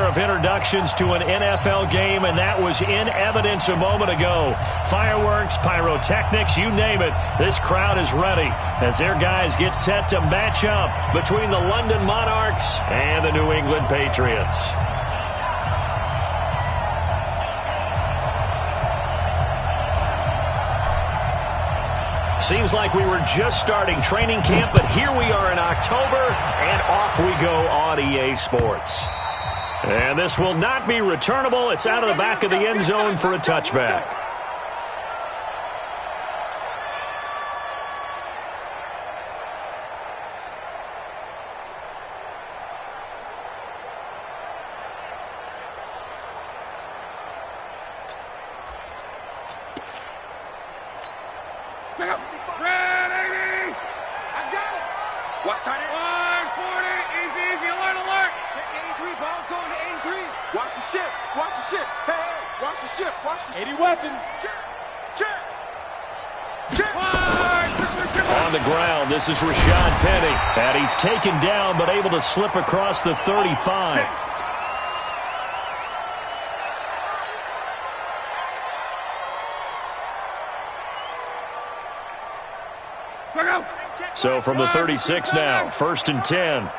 of introductions to an NFL game, and that was in evidence a moment ago. Fireworks, pyrotechnics, you name it. This crowd is ready as their guys get set to match up between the London Monarchs and the New England Patriots. Seems like we were just starting training camp, but here we are in October, and off we go on EA Sports. And this will not be returnable. It's out of the back of the end zone for a touchback. On the ground, this is Rashad Penny. And he's taken down, but able to slip across the 35. So from the 36 now, 1st and 10.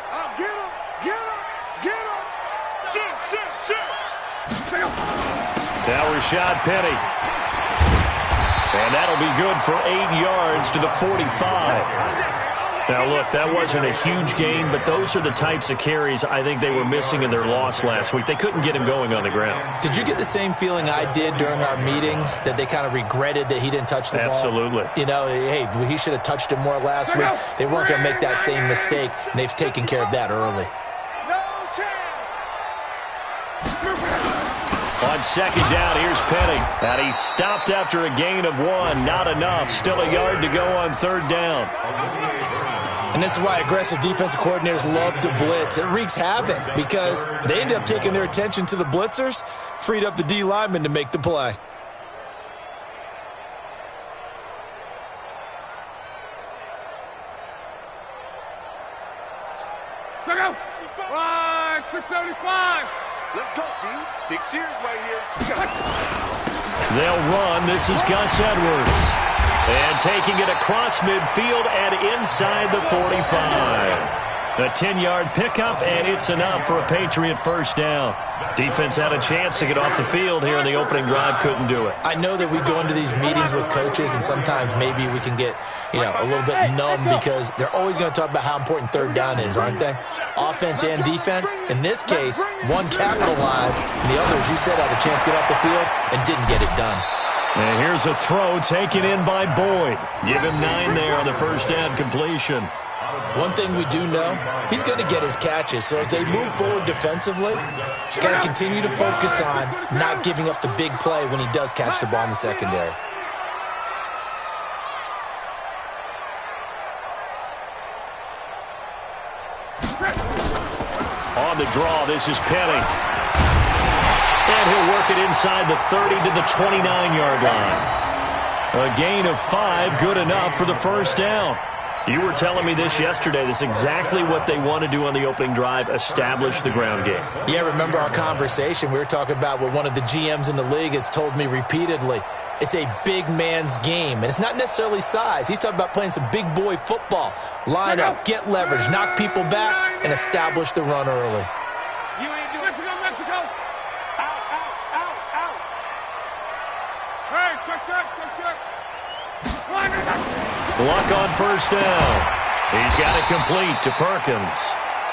Now Rashad Penny. And that'll be good for 8 yards to the 45. Now, look, that wasn't a huge gain, but those are the types of carries I think they were missing in their loss last week. They couldn't get him going on the ground. Did you get the same feeling I did during our meetings, that they kind of regretted that he didn't touch the ball? Absolutely. You know, hey, he should have touched it more last week. They weren't going to make that same mistake, and they've taken care of that early. On 2nd down, here's Penny. And he stopped after a gain of 1. Not enough. Still a yard to go on 3rd down. And this is why aggressive defensive coordinators love to blitz. It wreaks havoc because they end up taking their attention to the blitzers, freed up the D lineman to make the play. Check out. 675. Let's go, D. Big series right here. They'll run. This is Gus Edwards. And taking it across midfield and inside the 45. A 10-yard pickup, and it's enough for a Patriot 1st down. Defense had a chance to get off the field here in the opening drive, couldn't do it. I know that we go into these meetings with coaches, and sometimes maybe we can get, a little bit numb because they're always going to talk about how important 3rd down is, aren't they? Offense and defense. In this case, one capitalized, and the other, as you said, had a chance to get off the field and didn't get it done. And here's a throw taken in by Boyd. Give him 9 there on the 1st down completion. One thing we do know, he's going to get his catches. So as they move forward defensively, you got to continue to focus on not giving up the big play when he does catch the ball in the secondary. On the draw, this is Penny. And he'll work it inside the 30 to the 29-yard line. A gain of 5, good enough for the 1st down. You were telling me this yesterday. This is exactly what they want to do on the opening drive, establish the ground game. Yeah, remember our conversation. We were talking about what one of the GMs in the league has told me repeatedly. It's a big man's game, and it's not necessarily size. He's talking about playing some big boy football. Line up, get leverage, knock people back, and establish the run early. You ain't doing Mexico. Out. Hey, check. Luck on 1st down. He's got it complete to Perkins.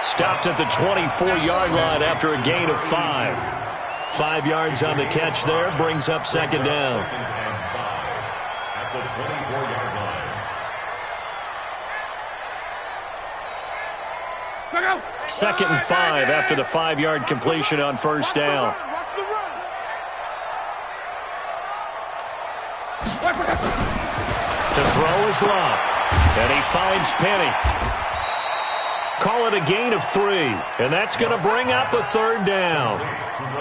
Stopped at the 24-yard line after a gain of 5. 5 yards on the catch there, brings up 2nd down. At the 24-yard line. 2nd and 5 after the 5-yard completion on 1st down. To throw is Love. And he finds Penny. Call it a gain of 3. And that's going to bring up a 3rd down.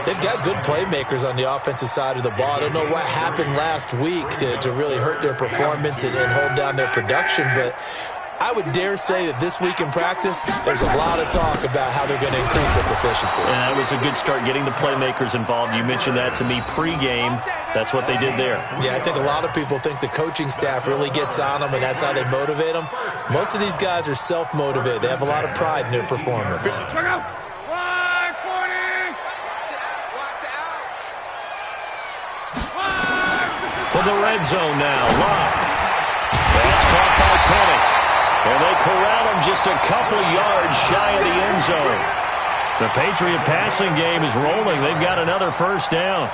They've got good playmakers on the offensive side of the ball. I don't know what happened last week to really hurt their performance and hold down their production, but I would dare say that this week in practice, there's a lot of talk about how they're going to increase their proficiency. And that was a good start, getting the playmakers involved. You mentioned that to me pregame. That's what they did there. Yeah, I think a lot of people think the coaching staff really gets on them, and that's how they motivate them. Most of these guys are self-motivated. They have a lot of pride in their performance. Check out. 140. For the red zone now. Lock. That's caught by Penny. And they corral him just a couple yards shy of the end zone. The Patriot passing game is rolling. They've got another first down.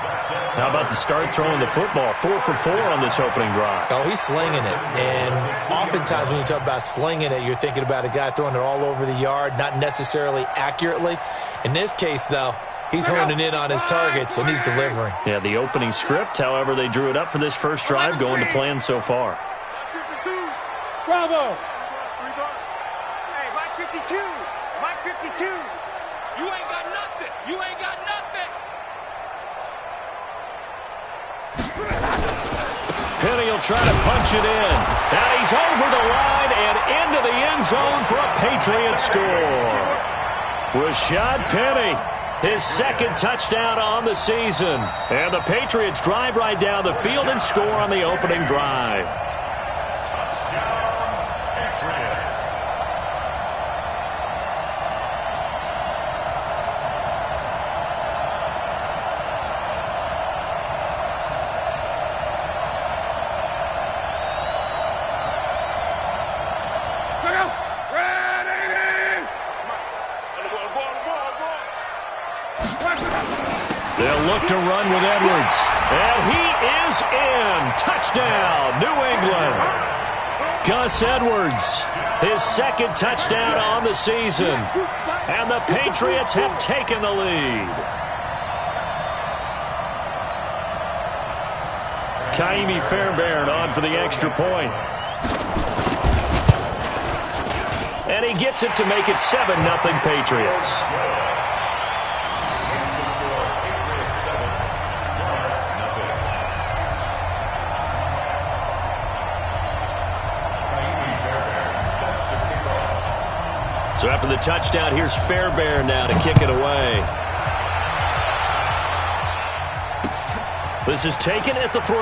How about the start throwing the football? 4 for 4 on this opening drive. Oh, he's slinging it. And oftentimes when you talk about slinging it, you're thinking about a guy throwing it all over the yard, not necessarily accurately. In this case, though, he's honing in on his targets, and he's delivering. Yeah, the opening script, however, they drew it up for this first drive, going to plan so far. Bravo. Hey, Mike 52. Mike 52. You ain't got nothing. You ain't got nothing. Penny will try to punch it in. And he's over the line and into the end zone for a Patriot score. Rashad Penny, his second touchdown on the season. And the Patriots drive right down the field and score on the opening drive. They'll look to run with Edwards. And he is in. Touchdown, New England. Gus Edwards, his second touchdown on the season. And the Patriots have taken the lead. Kaimi Fairbairn on for the extra point. And he gets it to make it 7-0 Patriots. So after the touchdown, here's Fairbairn now to kick it away. This is taken at the 3.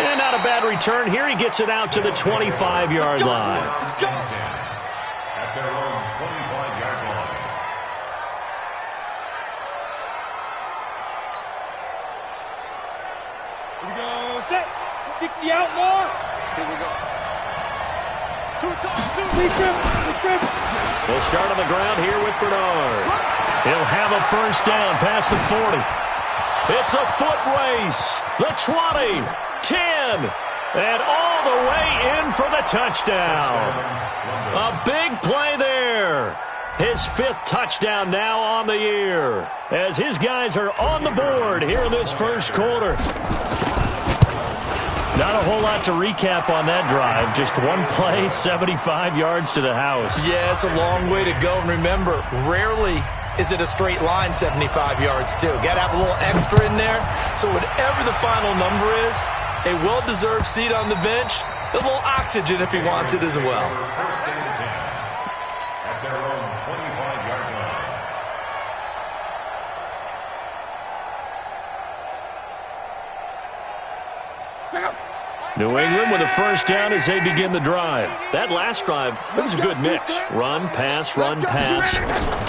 And not a bad return here. He gets it out to the 25-yard line. At their own 25-yard line. Here we go. Set. 60 out more. Here we go. They'll start on the ground here with Bernard. He'll have a first down past the 40. It's a foot race. The 20, 10, and all the way in for the touchdown. A big play there. His 5th touchdown now on the year, as his guys are on the board here in this first quarter. Not a whole lot to recap on that drive. Just one play, 75 yards to the house. Yeah, it's a long way to go. And remember, rarely is it a straight line 75 yards, too. Got to have a little extra in there. So whatever the final number is, a well-deserved seat on the bench, a little oxygen if he wants it as well. First and 10 at their own 25-yard line. New England with a first down as they begin the drive. That last drive, it was a good mix. Run, pass,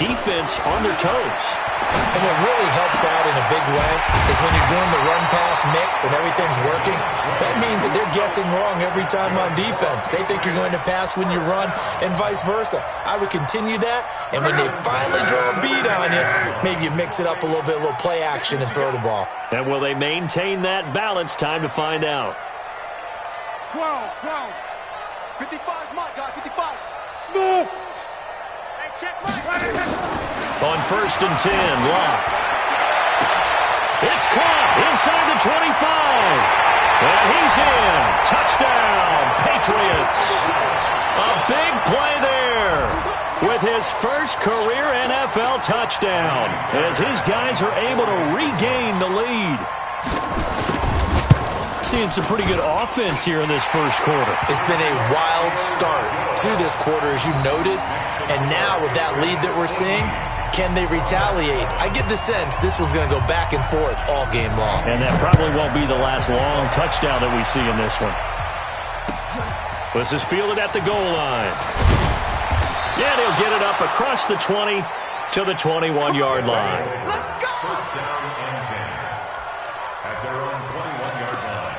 defense on their toes. And what really helps out in a big way is when you're doing the run-pass mix and everything's working, that means that they're guessing wrong every time on defense. They think you're going to pass when you run and vice versa. I would continue that, and when they finally draw a beat on you, maybe you mix it up a little bit, a little play action and throw the ball. And will they maintain that balance? Time to find out. 12. 55's my guy, 55. Smooth. Hey, check Mike. On first and 10, Lock. It's caught inside the 25. And he's in. Touchdown, Patriots. A big play there with his first career NFL touchdown as his guys are able to regain the lead. seeing some pretty good offense here in this first quarter. It's been a wild start to this quarter, as you noted. And now with that lead that we're seeing, can they retaliate? I get the sense this one's going to go back and forth all game long. And that probably won't be the last long touchdown that we see in this one. This is fielded at the goal line. Yeah, they'll get it up across the 20 to the 21-yard line. Let's go! First down and 10. At their own 21-yard line.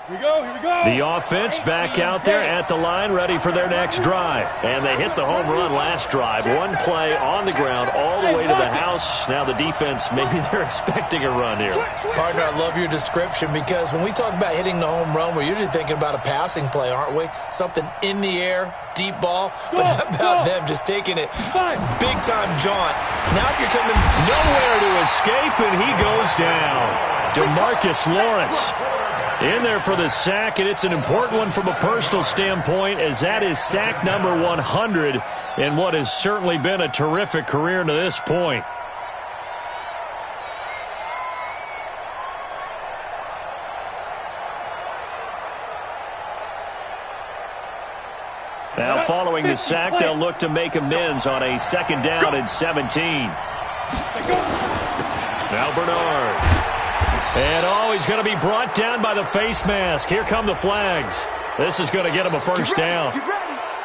Here we go, here we go. The offense back out there at the line, ready for their next drive. And they hit the home run last drive. One play on the ground all the way to the house. Now the defense, maybe they're expecting a run here. Partner, I love your description because when we talk about hitting the home run, we're usually thinking about a passing play, aren't we? Something in the air, deep ball. But how about them just taking it big-time jaunt? Now you're coming Nowhere to escape, and he goes down. DeMarcus Lawrence in there for the sack, and it's an important one from a personal standpoint, as that is sack number 100 in what has certainly been a terrific career to this point. Now following the sack, they'll look to make amends on a second down and 17. Now Bernard. And, he's going to be brought down by the face mask. Here come the flags. This is going to get him a first down.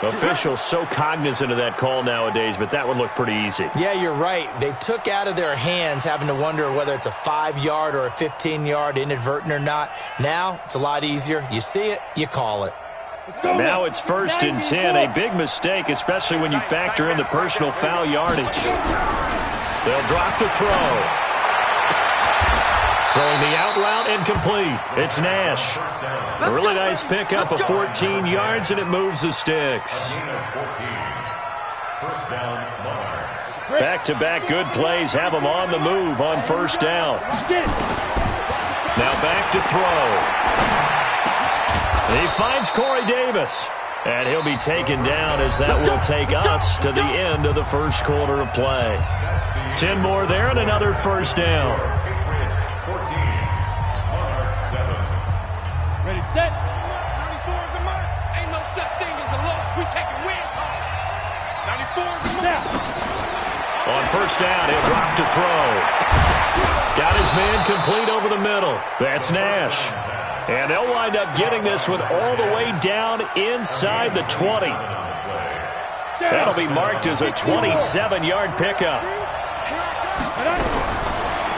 Officials so cognizant of that call nowadays, but that one looked pretty easy. Yeah, you're right. They took out of their hands having to wonder whether it's a 5-yard or a 15-yard inadvertent or not. Now it's a lot easier. You see it, you call it. Now it's 1st and 10. A big mistake, especially when you factor in the personal foul yardage. They'll drop the throw. Throwing the out route incomplete. It's Nash. A really nice pickup of 14 yards, and it moves the sticks. First down, Monarchs. Back-to-back good plays have them on the move on first down. Now back to throw. He finds Corey Davis. And he'll be taken down as that will take us to the end of the first quarter of play. 10 more there and another first down. Patriots 14, Monarchs 7. Ready, set. 94 is the mark. Ain't no such thing as a loss. We taking wins home. 94 is the mark. On first down, he'll drop to throw. Got his man complete over the middle. That's Nash. And they'll wind up getting this one all the way down inside the 20. That'll be marked as a 27-yard pickup.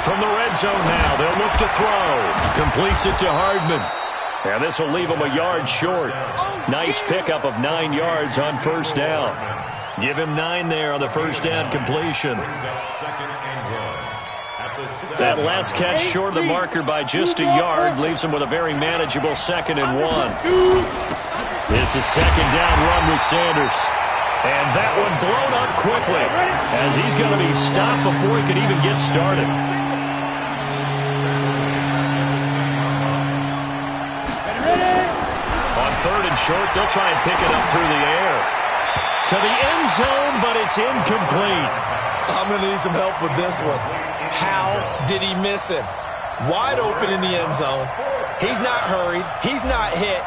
From the red zone now, they'll look to throw. Completes it to Hardman. And this will leave him a yard short. Nice pickup of 9 yards on first down. Give him 9 there on the first down completion. That last catch short of the marker by just a yard leaves him with a very manageable 2nd and 1. It's a second down run with Sanders. And that one blown up quickly as he's going to be stopped before he could even get started. On 3rd and short, they'll try and pick it up through the air. To the end zone, but it's incomplete. I'm going to need some help with this one. How did he miss him? Wide open in the end zone. He's not hurried. He's not hit.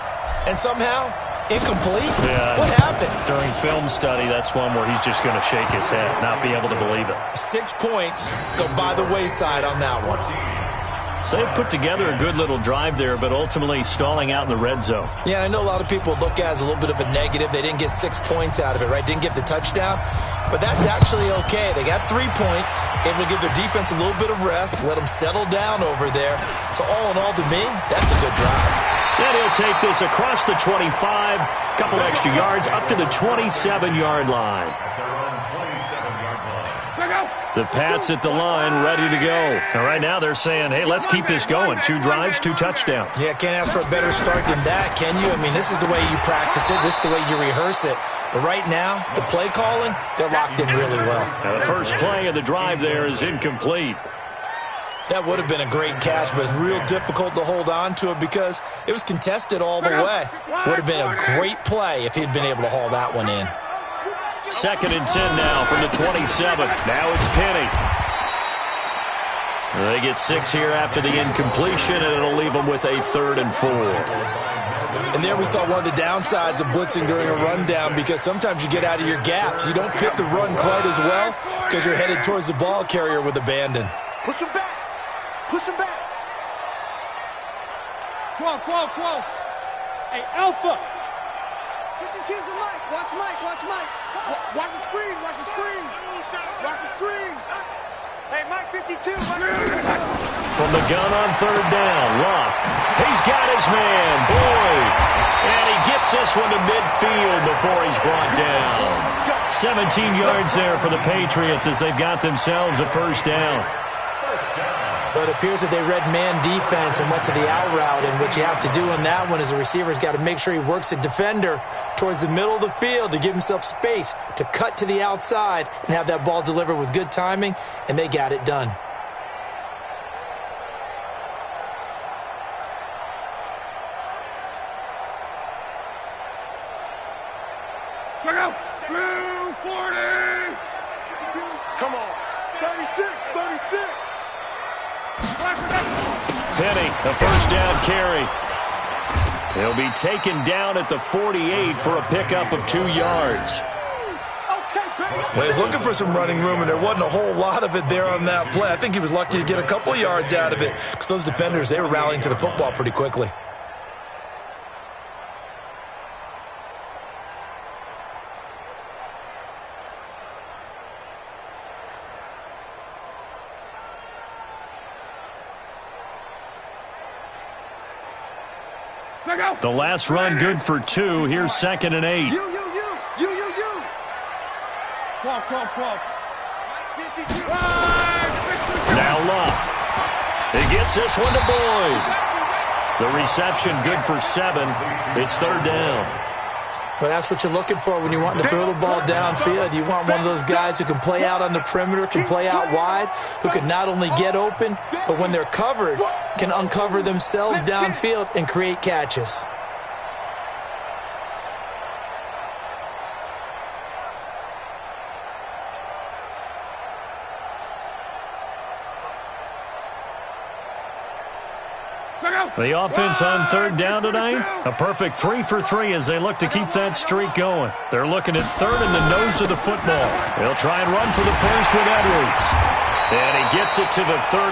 And somehow, incomplete? Yeah, what happened? During film study, that's one where he's just going to shake his head, not be able to believe it. 6 points go by the wayside on that one. So they put together a good little drive there, but ultimately stalling out in the red zone. Yeah, I know a lot of people look at it as a little bit of a negative. They didn't get 6 points out of it, right? Didn't get the touchdown. But that's actually okay. They got 3 points. It will give their defense a little bit of rest, let them settle down over there. So all in all, to me, that's a good drive. Then he'll take this across the 25, couple extra yards, up to the 27-yard line. The Pats at the line, ready to go. And right now they're saying, hey, let's keep this going. 2 drives, 2 touchdowns. Yeah, can't ask for a better start than that, can you? I mean, this is the way you practice it. This is the way you rehearse it. But right now, the play calling, they're locked in really well. Now the first play of the drive there is incomplete. That would have been a great catch, but it's real difficult to hold on to it because it was contested all the way. Would have been a great play if he'd been able to haul that one in. 2nd and 10 now from the 27. Now it's Penny. They get 6 here after the incompletion, and it'll leave them with a 3rd and 4. And there we saw one of the downsides of blitzing during a rundown, because sometimes you get out of your gaps. You don't fit the run quite as well because you're headed towards the ball carrier with abandon. Push him back. Push him back. Quo. Hey, Alpha. 52's the Mike. Watch Mike. Watch Mike. Watch the screen. Watch the screen. Watch the screen. Hey, Mike 52. From the gun on 3rd down, Luck. He's got his man, Boyd. And he gets this one to midfield before he's brought down. 17 yards there for the Patriots as they've got themselves a 1st down. But it appears that they read man defense and went to the out route, and what you have to do in that one is the receiver's got to make sure he works the defender towards the middle of the field to give himself space to cut to the outside and have that ball delivered with good timing, and they got it done. Check out. 240. Come on. 36. Penny, the 1st down carry. He'll be taken down at the 48 for a pickup of 2 yards. Well, he's looking for some running room, and there wasn't a whole lot of it there on that play. I think he was lucky to get a couple of yards out of it because those defenders, they were rallying to the football pretty quickly. The last run good for 2. Here's 2nd and 8. You. Quo. Now Luck. He gets this one to Boyd. The reception good for 7. It's 3rd down. But that's what you're looking for when you're wanting to throw the ball downfield. You want one of those guys who can play out on the perimeter, can play out wide, who can not only get open, but when they're covered, can uncover themselves downfield and create catches. The offense on 3rd down tonight, a perfect 3 for 3 as they look to keep that streak going. They're looking at 3rd in the nose of the football. They'll try and run for the 1st with Edwards. And he gets it to the 34,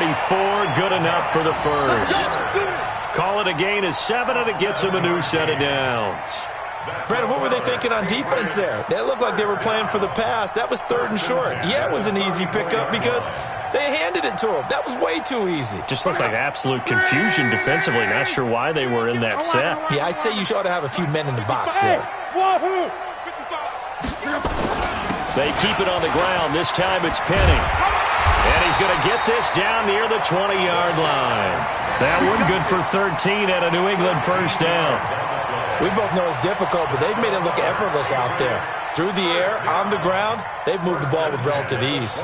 good enough for the 1st. Call it a gain of 7, and it gets him a new set of downs. Brandon, what were they thinking on defense there? That looked like they were playing for the pass. That was 3rd and short. Yeah, it was an easy pickup because they handed it to him. That was way too easy. Just looked like absolute confusion defensively. Not sure why they were in that set. Yeah, I'd say you ought to have a few men in the box there. They keep it on the ground. This time it's Penny. And he's going to get this down near the 20-yard line. That one good for 13 and a New England 1st down. We both know it's difficult, but they've made it look effortless out there. Through the air, on the ground, they've moved the ball with relative ease.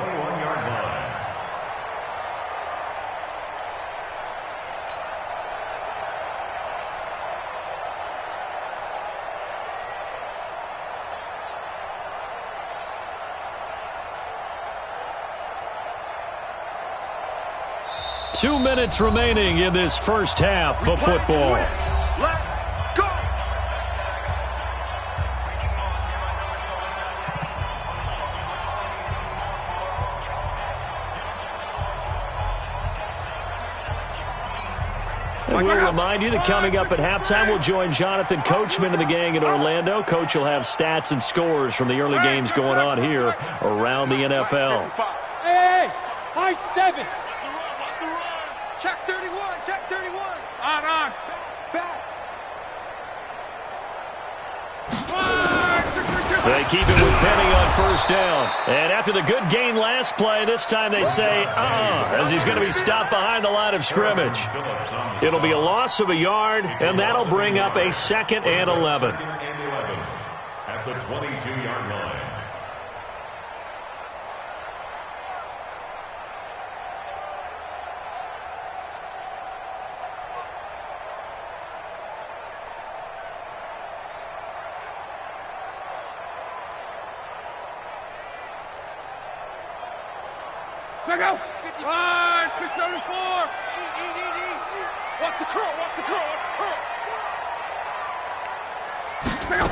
Two minutes remaining in this 1st half of football. Let's go. And we'll remind you that coming up at halftime, we'll join Jonathan Coachman and the gang in Orlando. Coach will have stats and scores from the early games going on here around the NFL. Hey, high 7. Check 31. Check 31. On. Back. They keep it with Penny on 1st down. And after the good gain last play, this time they say, as he's going to be stopped behind the line of scrimmage. It'll be a loss of a yard, and that'll bring up a 2nd and 11. At the 22-yard line. Check out. 674. Watch the curl. Watch the curl. Watch the curl. Check out.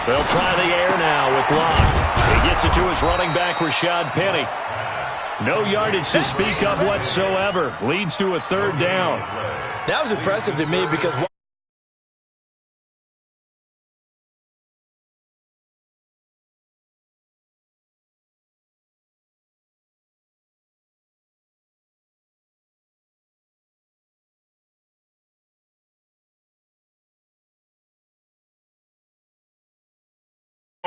They'll try the air now with Locke. He gets it to his running back, Rashad Penny. No yardage to speak of whatsoever. Leads to a third down. That was impressive to me because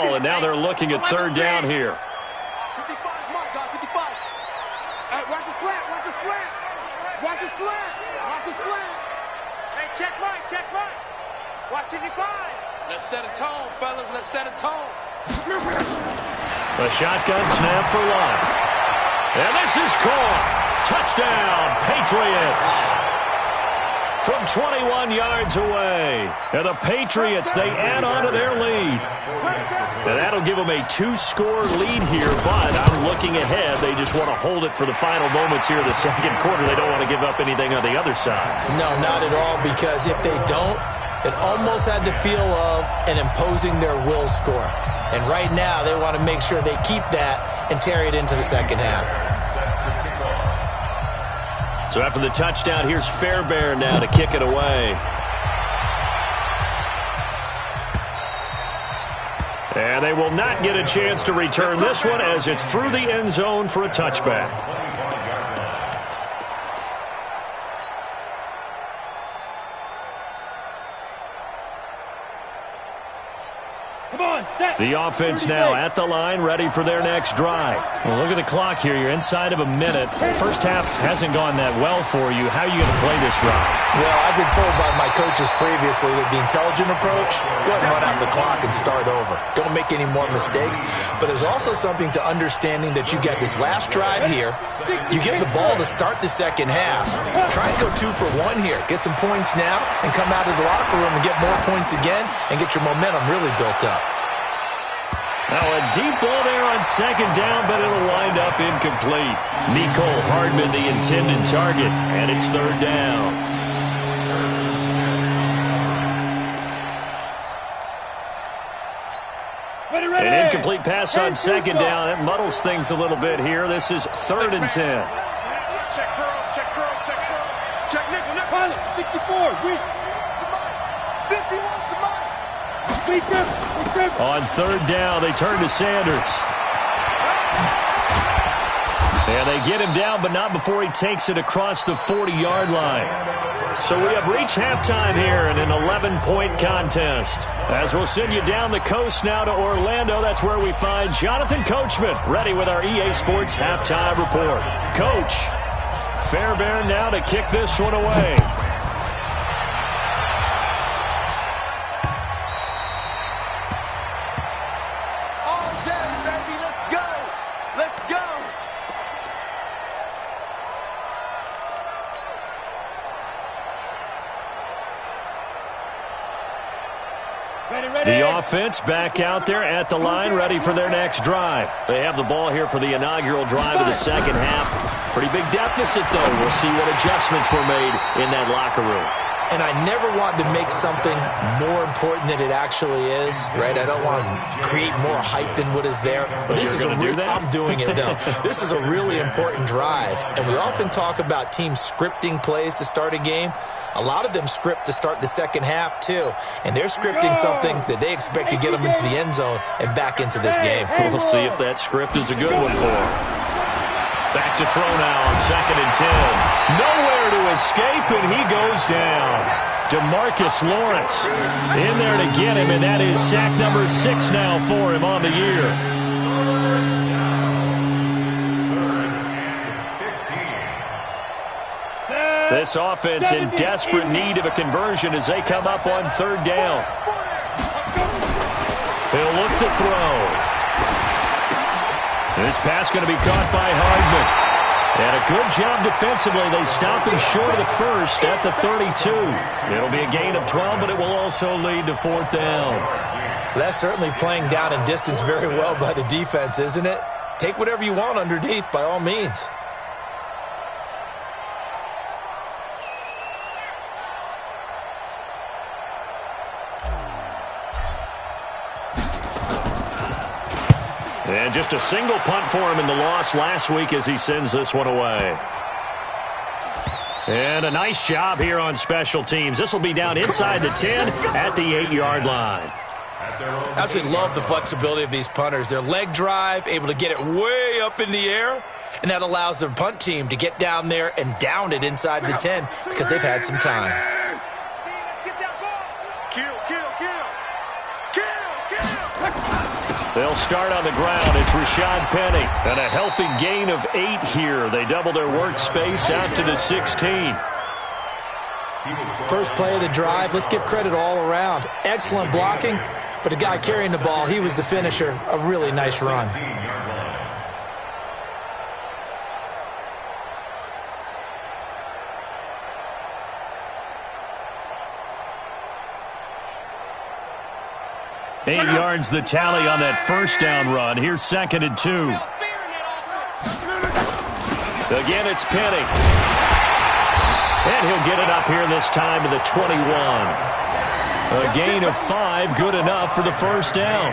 and now they're looking at third down here. 55 is my guy, 55. Hey, watch the slant, watch the slant. Watch the slant, watch the slant. Hey, check right, check right. Watch 55. Let's set a tone, fellas. Let's set a tone. A shotgun snap for Locke. And this is caught. Touchdown, Patriots. From 21 yards away. And the Patriots, they add on to their lead. And that'll give them a 2-score lead here, but I'm looking ahead. They just want to hold it for the final moments here of the second quarter. They don't want to give up anything on the other side. no, not at all, because if they don't, it almost had the feel of an imposing their will score. And right now, they want to make sure they keep that and carry it into the second half. So after the touchdown, here's Fairbairn now to kick it away. And they will not get a chance to return this one as it's through the end zone for a touchback. The offense now at the line, ready for their next drive. Well, look at the clock here. You're inside of a minute. First half hasn't gone that well for you. How are you going to play this drive? Well, I've been told by my coaches previously that the intelligent approach, go ahead and run out the clock and start over. Don't make any more mistakes. But there's also something to understanding that you get this last drive here. You get the ball to start the second half. Try and go 2 for 1 here. Get some points now and come out of the locker room and get more points again and get your momentum really built up. Now a deep ball there on second down, but it'll wind up incomplete. Nicole Hardman, the intended target, and it's third down. An incomplete pass on second down. That muddles things a little bit here. This is 3rd and 10. Check curls, check curls, check curls. Check nickel, nickel. Pilot, 64, weak. 51 to mine. On third down, they turn to Sanders. And they get him down, but not before he takes it across the 40-yard line. So we have reached halftime here in an 11-point contest. As we'll send you down the coast now to Orlando, that's where we find Jonathan Coachman, ready with our EA Sports halftime report. Coach, Fairbairn now to kick this one away. The offense back out there at the line, ready for their next drive. They have the ball here for the inaugural drive of the second half. Pretty big deficit, though. We'll see what adjustments were made in that locker room. And I never want to make something more important than it actually is, right? I don't want to create more hype than what is there. But this is I'm doing it, though. This is a really important drive. And we often talk about teams scripting plays to start a game. A lot of them script to start the second half, too. And they're scripting something that they expect to get them into the end zone and back into this game. We'll see if that script is a good one for them. Back to throw now on 2nd and 10. Nowhere to escape, and he goes down. DeMarcus Lawrence in there to get him, and that is sack number 6 now for him on the year. This offense in desperate need of a conversion as they come up on third down. He'll look to throw. This pass going to be caught by Hardman. And a good job defensively. They stop him short of the first at the 32. It'll be a gain of 12, but it will also lead to 4th down. That's certainly playing down in distance very well by the defense, isn't it? take whatever you want underneath, by all means. And just a single punt for him in the loss last week as he sends this one away. And a nice job here on special teams. This will be down inside the 10 at the 8-yard line. Absolutely love the flexibility of these punters. Their leg drive, able to get it way up in the air, and that allows their punt team to get down there and down it inside the 10 because they've had some time. They'll start on the ground. It's Rashad Penny. And a healthy gain of 8 here. They double their workspace out to the 16. First play of the drive, let's give credit all around. Excellent blocking, but the guy carrying the ball, he was the finisher. A really nice run. Eight yards the tally on that first down run. Here's 2nd and 2. Again, it's Penny. And he'll get it up here this time to the 21. A gain of 5, good enough for the first down.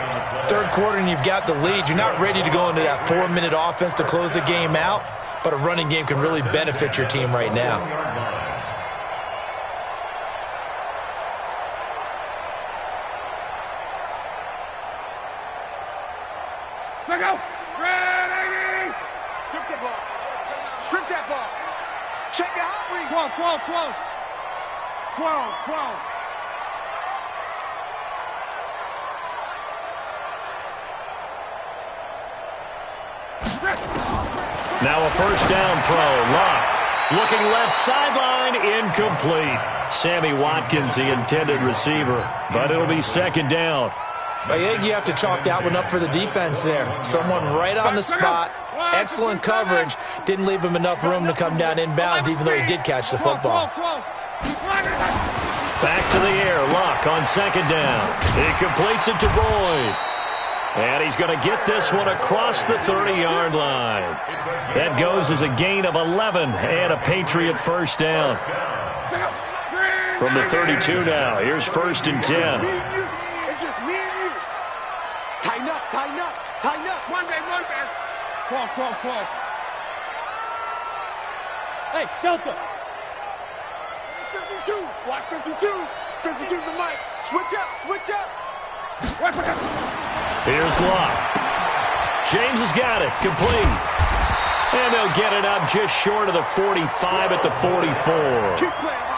Third quarter and you've got the lead. You're not ready to go into that 4-minute offense to close the game out, but a running game can really benefit your team right now. Strip that ball. Strip that ball. Check the hot read. 12. Now a first down throw. Luck looking left sideline, incomplete. Sammy Watkins, the intended receiver, but it'll be 2nd down. I think you have to chalk that one up for the defense there. Someone right on the spot. Excellent coverage. Didn't leave him enough room to come down inbounds, even though he did catch the football. Back to the air. Luck on 2nd down. He completes it to Boyd. And he's going to get this one across the 30-yard line. That goes as a gain of 11 and a Patriot first down. From the 32 now. Here's 1st and 10. It's just me and you. Tighten up, tighten up, tighten up. One man. 12. Hey, Delta. 52. Watch 52. 52's the mic. Switch up. Here's Luck. James has got it. Complete. And they'll get it up just short of the 45 at the 44.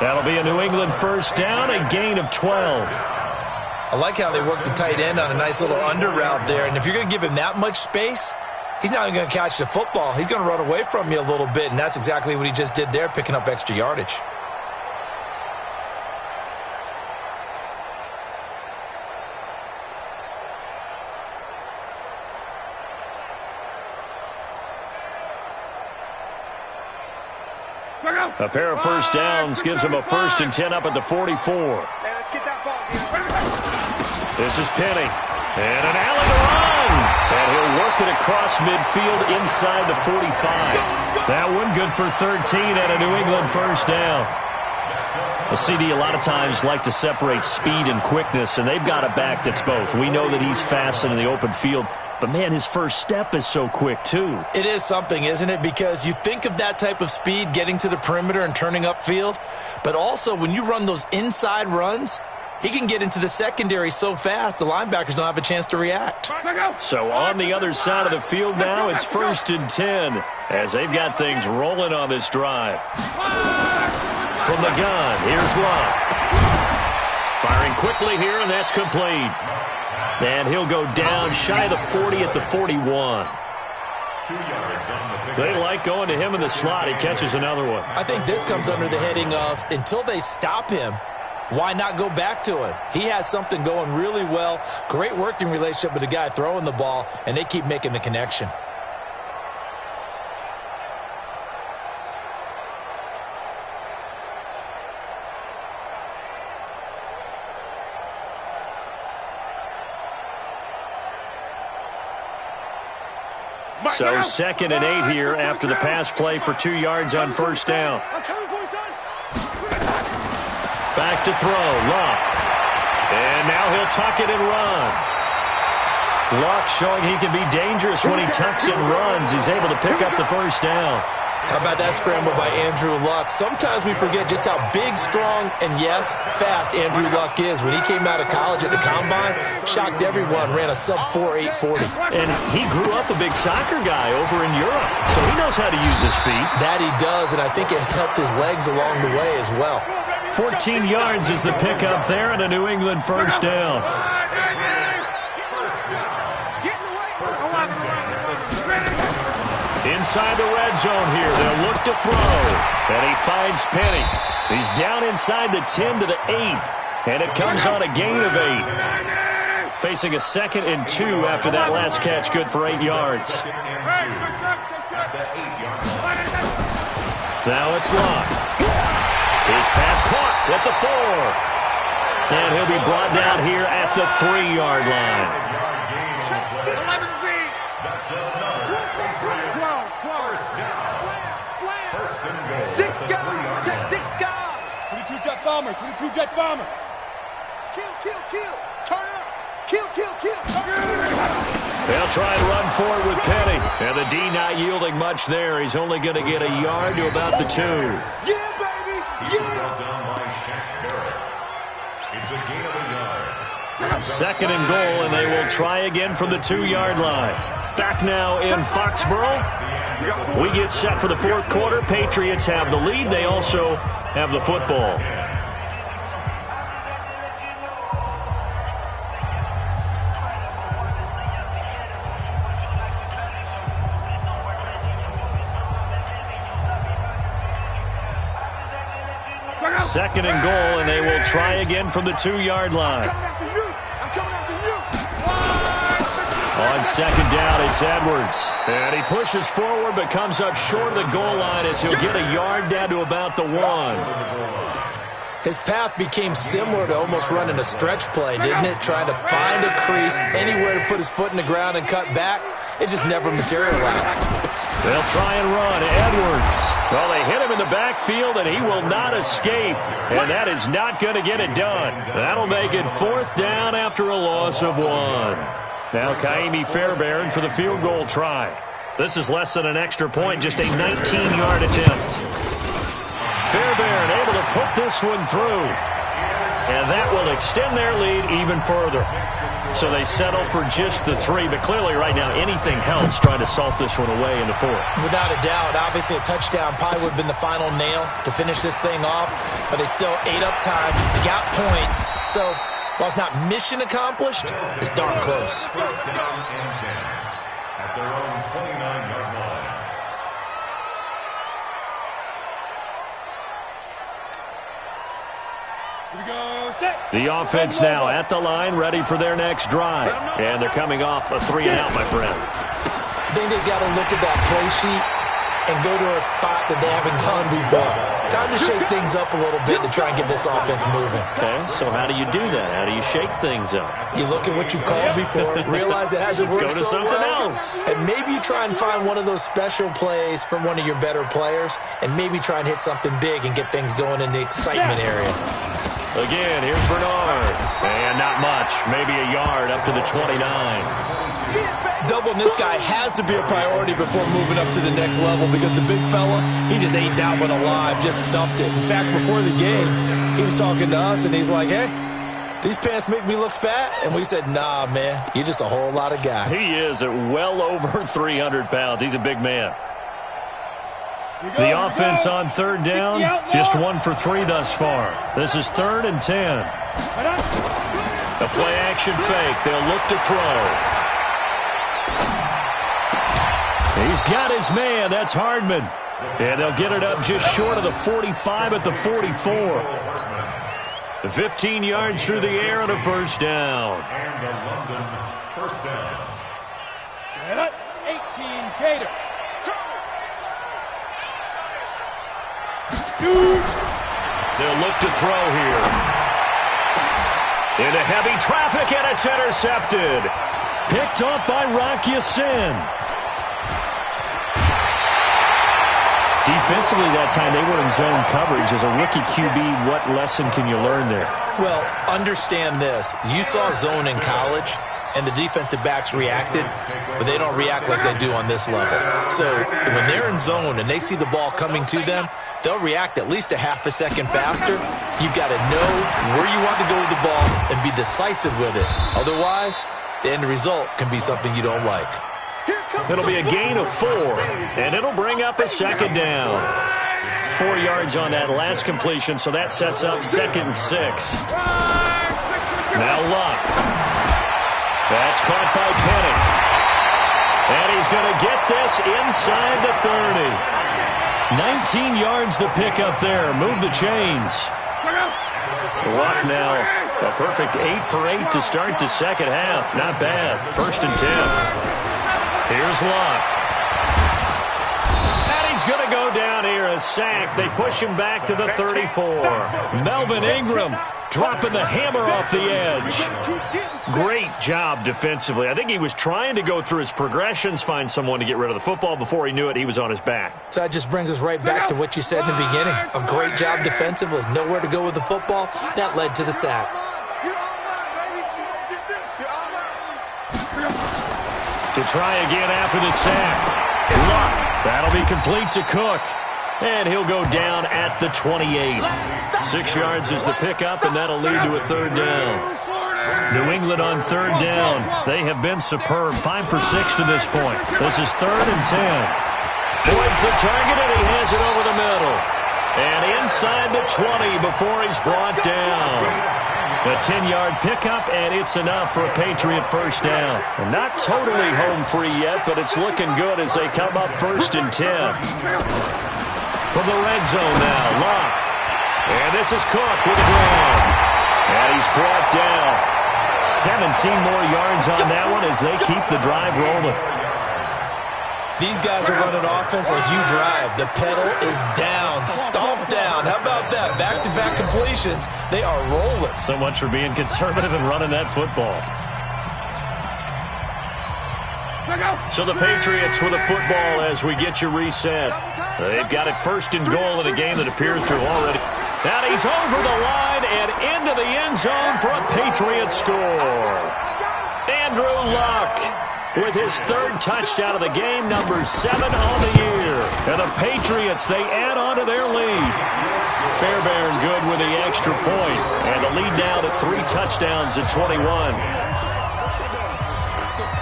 That'll be a New England first down, a gain of 12. I like how they work the tight end on a nice little under route there. And if you're going to give him that much space, he's not even going to catch the football. He's going to run away from you a little bit, and that's exactly what he just did there, picking up extra yardage. A pair of first downs gives him a 1st and 10 up at the 44. Hey, let's get that ball, dude. This is Penny. And an alley to run. And he'll work it across midfield inside the 45. That one good for 13 and a New England first down. A CD a lot of times like to separate speed and quickness, and they've got a back that's both. We know that he's fast in the open field, but, man, his first step is so quick, too. It is something, isn't it? Because you think of that type of speed getting to the perimeter and turning upfield, but also when you run those inside runs, he can get into the secondary so fast the linebackers don't have a chance to react. So on the other side of the field now, it's 1st and 10 as they've got things rolling on this drive. From the gun, here's Luck. Firing quickly here, and that's complete. And he'll go down shy of the 40 at the 41. They like going to him in the slot. He catches another one. I think this comes under the heading of until they stop him, why not go back to him? He has something going really well. Great working relationship with the guy throwing the ball, and they keep making the connection. So 2nd and 8 here after the pass play for 2 yards on first down. Back to throw, Luck. And now he'll tuck it and run. Luck showing he can be dangerous when he tucks and runs. He's able to pick up the first down. How about that scramble by Andrew Luck? Sometimes we forget just how big, strong, and yes, fast Andrew Luck is. When he came out of college at the Combine, shocked everyone, ran a sub-4 840. And he grew up a big soccer guy over in Europe, so he knows how to use his feet. That he does, and I think it has helped his legs along the way as well. 14 yards is the pickup there and a New England first down. Inside the red zone here, they'll look to throw. And he finds Penny. He's down inside the 10 to the 8. And it comes on a gain of 8. Facing a 2nd and 2 after that last catch, good for 8 yards. Now it's Luck. His pass caught at the 4. And he'll be brought down here at the 3-yard line. Bomber, 22 jet bomber. Kill. Turn up. Kill. Turn up. They'll try and run forward with Penny. And the D not yielding much there. He's only going to get a yard to about the 2. Yeah, baby. It's a gain of a yard. 2nd and goal, and they will try again from the 2-yard line. Back now in Foxborough. We get set for the 4th quarter. Patriots have the lead. They also have the football. Second and goal, and they will try again from the 2-yard line. I'm coming after you. On 2nd down, it's Edwards. And he pushes forward but comes up short of the goal line as he'll get a yard down to about the 1. His path became similar to almost running a stretch play, didn't it? Trying to find a crease, anywhere to put his foot in the ground and cut back. It just never materialized. They'll try and run. Edwards. Well, they hit him in the backfield, and he will not escape. And that is not going to get it done. That'll make it 4th down after a loss of 1. Now Kaimi Fairbairn for the field goal try. This is less than an extra point, just a 19-yard attempt. Fairbairn able to put this one through. And that will extend their lead even further. So they settle for just the 3, but clearly right now anything helps trying to salt this one away in the 4th. Without a doubt, obviously a touchdown probably would have been the final nail to finish this thing off, but they still ate up time, got points. So while it's not mission accomplished, it's darn close. First down and 10 at their own 29-yard line. The offense now at the line, ready for their next drive. And they're coming off a 3-and-out, my friend. I think they've got to look at that play sheet and go to a spot that they haven't gone before. Time to shake things up a little bit to try and get this offense moving. Okay, so how do you do that? How do you shake things up? You look at what you've called before, realize it hasn't worked Go to so something well, else. and maybe you try and find one of those special plays from one of your better players, and maybe try and hit something big and get things going in the excitement area. Again, here's Bernard. And not much, maybe a yard up to the 29. Doubling this guy has to be a priority before moving up to the next level because the big fella, he just ate that one alive, just stuffed it. In fact, before the game, he was talking to us, and he's like, hey, these pants make me look fat? And we said, nah, man, you're just a whole lot of guy. He is at well over 300 pounds. He's a big man. The offense on 3rd down, just 1 for 3 thus far. This is 3rd and 10. The play action fake. They'll look to throw. He's got his man. That's Hardman. And they'll get it up just short of the 45 at the 44. The 15 yards through the air and a first down. And the London first down. 18 Gator. They'll look to throw here. Into heavy traffic, and it's intercepted. Picked off by Rock Ya-Sin. Defensively that time, they were in zone coverage. As a rookie QB, what lesson can you learn there? Well, understand this. You saw zone in college, and the defensive backs reacted, but they don't react like they do on this level. So when they're in zone and they see the ball coming to them, they'll react at least a half a second faster. You've got to know where you want to go with the ball and be decisive with it. Otherwise, the end result can be something you don't like. It'll be a gain of 4, and it'll bring up a second down. 4 yards on that last completion, so that sets up 2nd and 6. Now Luck. That's caught by Penny. And he's going to get this inside the 30. 19 yards the pick up there. Move the chains. Luck now. A perfect 8 for 8 to start the second half. Not bad. 1st and 10. Here's Luck. And he's going to go down here. A sack. They push him back to the 34. Melvin Ingram dropping the hammer off the edge. Great job defensively. I think he was trying to go through his progressions, find someone to get rid of the football. Before he knew it, he was on his back. So that just brings us right back to what you said in the beginning. A great job defensively. Nowhere to go with the football. That led to the sack. To try again after the sack. Luck. That'll be complete to Cook. And he'll go down at the 28. 6 yards is the pickup, and that'll lead to a 3rd down. New England on 3rd down. They have been superb. 5 for 6 to this point. This is 3rd and 10. Boyd's the target, and he has it over the middle. And inside the 20 before he's brought down. A 10-yard pickup, and it's enough for a Patriot 1st down. And not totally home free yet, but it's looking good as they come up 1st and 10. From the red zone now, Luck. And this is Cook with a grab. And he's brought down. 17 more yards on that one as they keep the drive rolling. These guys are running offense like you drive. The pedal is down, stomp down. How about that? Back-to-back completions. They are rolling. So much for being conservative and running that football. So the Patriots with a football as we get you reset. They've got it 1st and goal in a game that appears to have already... Now he's over the line and into the end zone for a Patriot score. Andrew Luck with his 3rd touchdown of the game, number 7 on the year. And the Patriots, they add on to their lead. Fairbairn good with the extra point. And the lead now to 3 touchdowns at 21.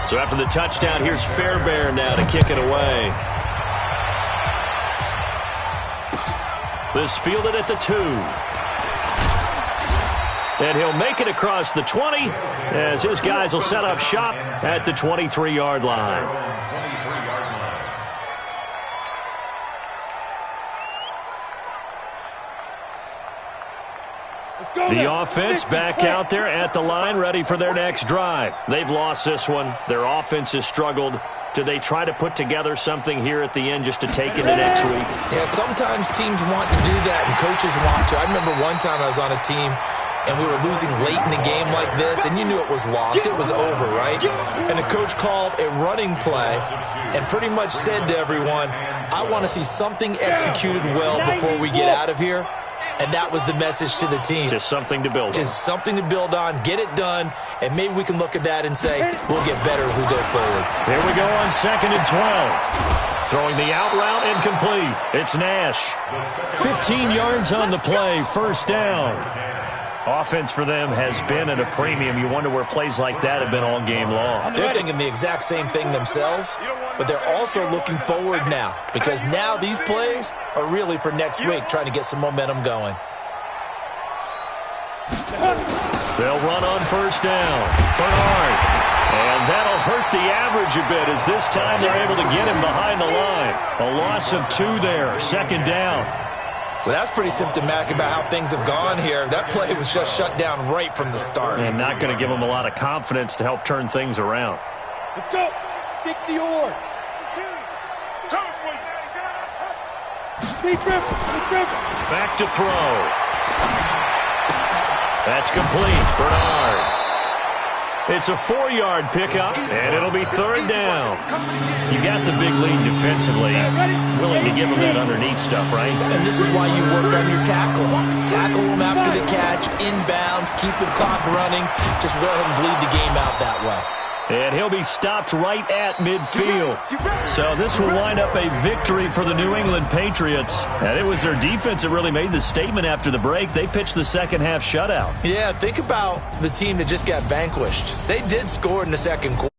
So after the touchdown, here's Fairbairn now to kick it away. This fielded at the 2. And he'll make it across the 20 as his guys will set up shop at the 23-yard line. The offense back out there at the line, ready for their next drive. They've lost this one. Their offense has struggled. Do they try to put together something here at the end just to take into next week? Yeah, sometimes teams want to do that and coaches want to. I remember one time I was on a team and we were losing late in the game like this, and you knew it was lost. It was over, right? And the coach called a running play and pretty much said to everyone, I want to see something executed well before we get out of here. And that was the message to the team. Just something to build on. Just something to build on, get it done, and maybe we can look at that and say, we'll get better as we go forward. Here we go on 2nd and 12. Throwing the out route incomplete. It's Nash. 15 yards on the play, 1st down. Offense for them has been at a premium. You wonder where plays like that have been all game long. They're thinking the exact same thing themselves, but they're also looking forward now because now these plays are really for next week, trying to get some momentum going. They'll run on 1st down. Bernard. And that'll hurt the average a bit as this time they're able to get him behind the line. A loss of 2 there, 2nd down. Well, that's pretty symptomatic about how things have gone here. That play was just shut down right from the start. And not going to give them a lot of confidence to help turn things around. Let's go. 60 or. Back to throw. That's complete. Bernard. It's a 4-yard pickup, and it'll be third down. You got the big lead defensively. Willing to give them that underneath stuff, right? And this is why you work on your tackling. Tackle them after the catch, inbounds, keep the clock running. Just go ahead and bleed the game out that way. And he'll be stopped right at midfield. So this will wind up a victory for the New England Patriots. And it was their defense that really made the statement after the break. They pitched the second-half shutout. Yeah, think about the team that just got vanquished. They did score in the second quarter.